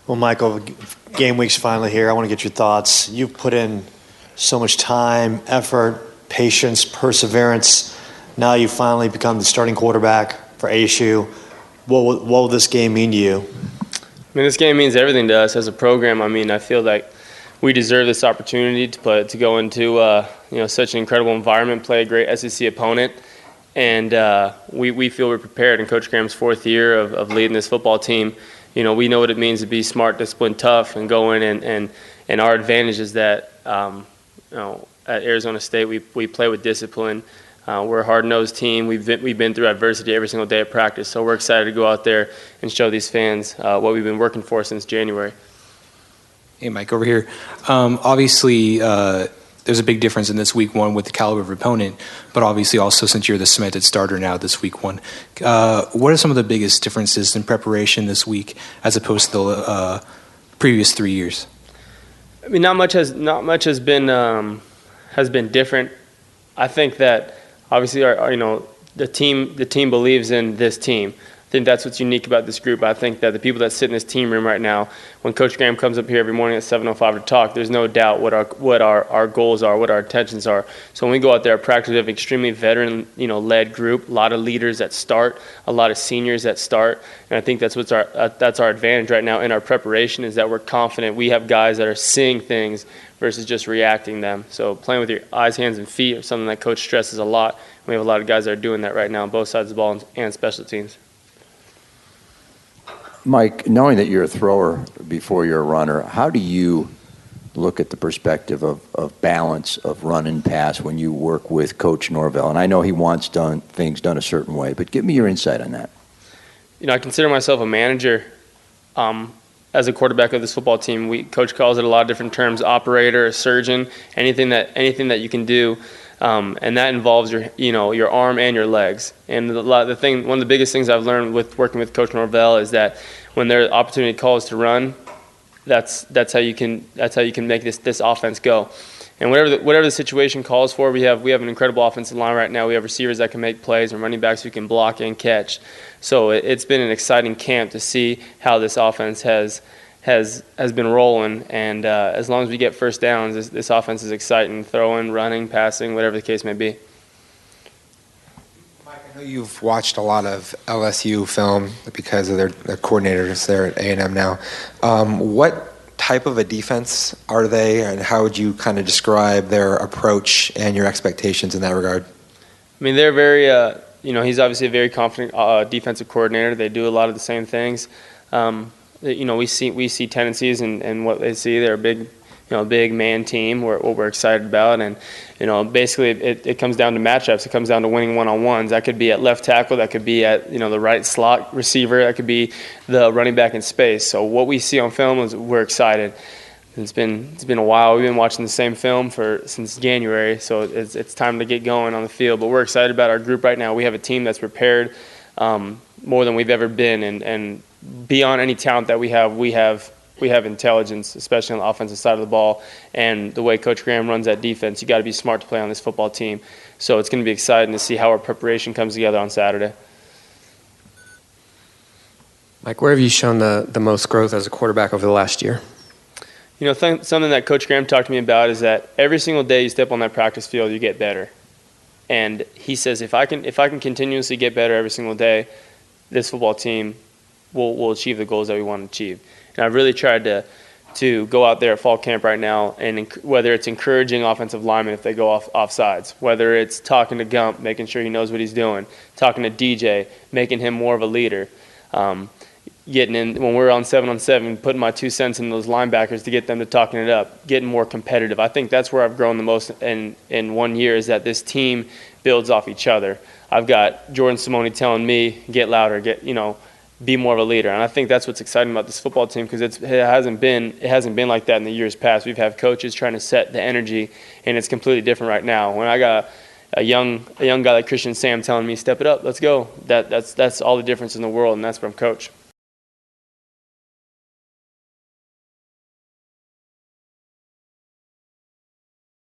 Well, Michael, game week's finally here. I want to get your thoughts. You've put in so much time, effort, patience, perseverance. Now you finally become the starting quarterback for ASU. What will this game mean to you? I mean, this game means everything to us as a program. I mean, I feel like we deserve this opportunity to go into such an incredible environment, play a great SEC opponent, and we feel we're prepared. In Coach Graham's fourth year of leading this football team, we know what it means to be smart, disciplined, tough, and go in and our advantage is that at Arizona State we play with discipline. We're a hard-nosed team. We've been through adversity every single day of practice, so we're excited to go out there and show these fans what we've been working for since January. Hey, Mike, over here. Obviously, there's a big difference in this week one with the caliber of opponent, but obviously also since you're the cemented starter now this week one. What are some of the biggest differences in preparation this week as opposed to the previous 3 years? I mean, not much has been different. I think that obviously the team believes in this team. I think that's what's unique about this group. I think that the people that sit in this team room right now, when Coach Graham comes up here every morning at 7:05 to talk, there's no doubt what our goals are, what our intentions are. So when we go out there at practice, we have an extremely veteran-led group, a lot of leaders that start, a lot of seniors that start, and I think that's our advantage right now in our preparation is that we're confident. We have guys that are seeing things versus just reacting them. So playing with your eyes, hands, and feet is something that Coach stresses a lot. We have a lot of guys that are doing that right now on both sides of the ball and special teams. Mike, knowing that you're a thrower before you're a runner, how do you look at the perspective of balance of run and pass when you work with Coach Norvell? And I know he wants things done a certain way, but give me your insight on that. I consider myself a manager as a quarterback of this football team. Coach calls it a lot of different terms: operator, a surgeon, anything that you can do. And that involves your arm and your legs. And one of the biggest things I've learned with working with Coach Norvell is that when there are opportunity calls to run, that's how you can make this offense go. And whatever the situation calls for, we have an incredible offensive line right now. We have receivers that can make plays and running backs who can block and catch. So it's been an exciting camp to see how this offense has been rolling, and as long as we get first downs, this offense is exciting, throwing, running, passing, whatever the case may be. Mike, I know you've watched a lot of LSU film because of their coordinators there at A&M now. What type of a defense are they, and how would you kind of describe their approach and your expectations in that regard? I mean, they're very, he's obviously a very confident defensive coordinator. They do a lot of the same things. We see tendencies in what they see. They're a big man team. What we're excited about, and basically it comes down to matchups. It comes down to winning one-on-ones. That could be at left tackle. That could be at the right slot receiver. That could be the running back in space. So what we see on film is we're excited. It's been a while. We've been watching the same film since January. So it's time to get going on the field. But we're excited about our group right now. We have a team that's prepared more than we've ever been, and beyond any talent that we have intelligence, especially on the offensive side of the ball, and the way Coach Graham runs that defense. You got to be smart to play on this football team. So it's going to be exciting to see how our preparation comes together on Saturday. Mike, where have you shown the most growth as a quarterback over the last year? Something that Coach Graham talked to me about is that every single day you step on that practice field, you get better. And he says, if I can continuously get better every single day, this football team will achieve the goals that we want to achieve. And I've really tried to go out there at fall camp right now, and whether it's encouraging offensive linemen if they go off sides, whether it's talking to Gump, making sure he knows what he's doing, talking to DJ, making him more of a leader, getting in when we're on 7-on-7, putting my 2 cents in those linebackers to get them to talking it up, getting more competitive. I think that's where I've grown the most in 1 year, is that this team builds off each other. I've got Jordan Simone telling me, get louder, be more of a leader. And I think that's what's exciting about this football team, because it hasn't been like that in the years past. We've had coaches trying to set the energy, and it's completely different right now. When I got a young guy like Christian Sam telling me, step it up, let's go, that's all the difference in the world, and that's from Coach.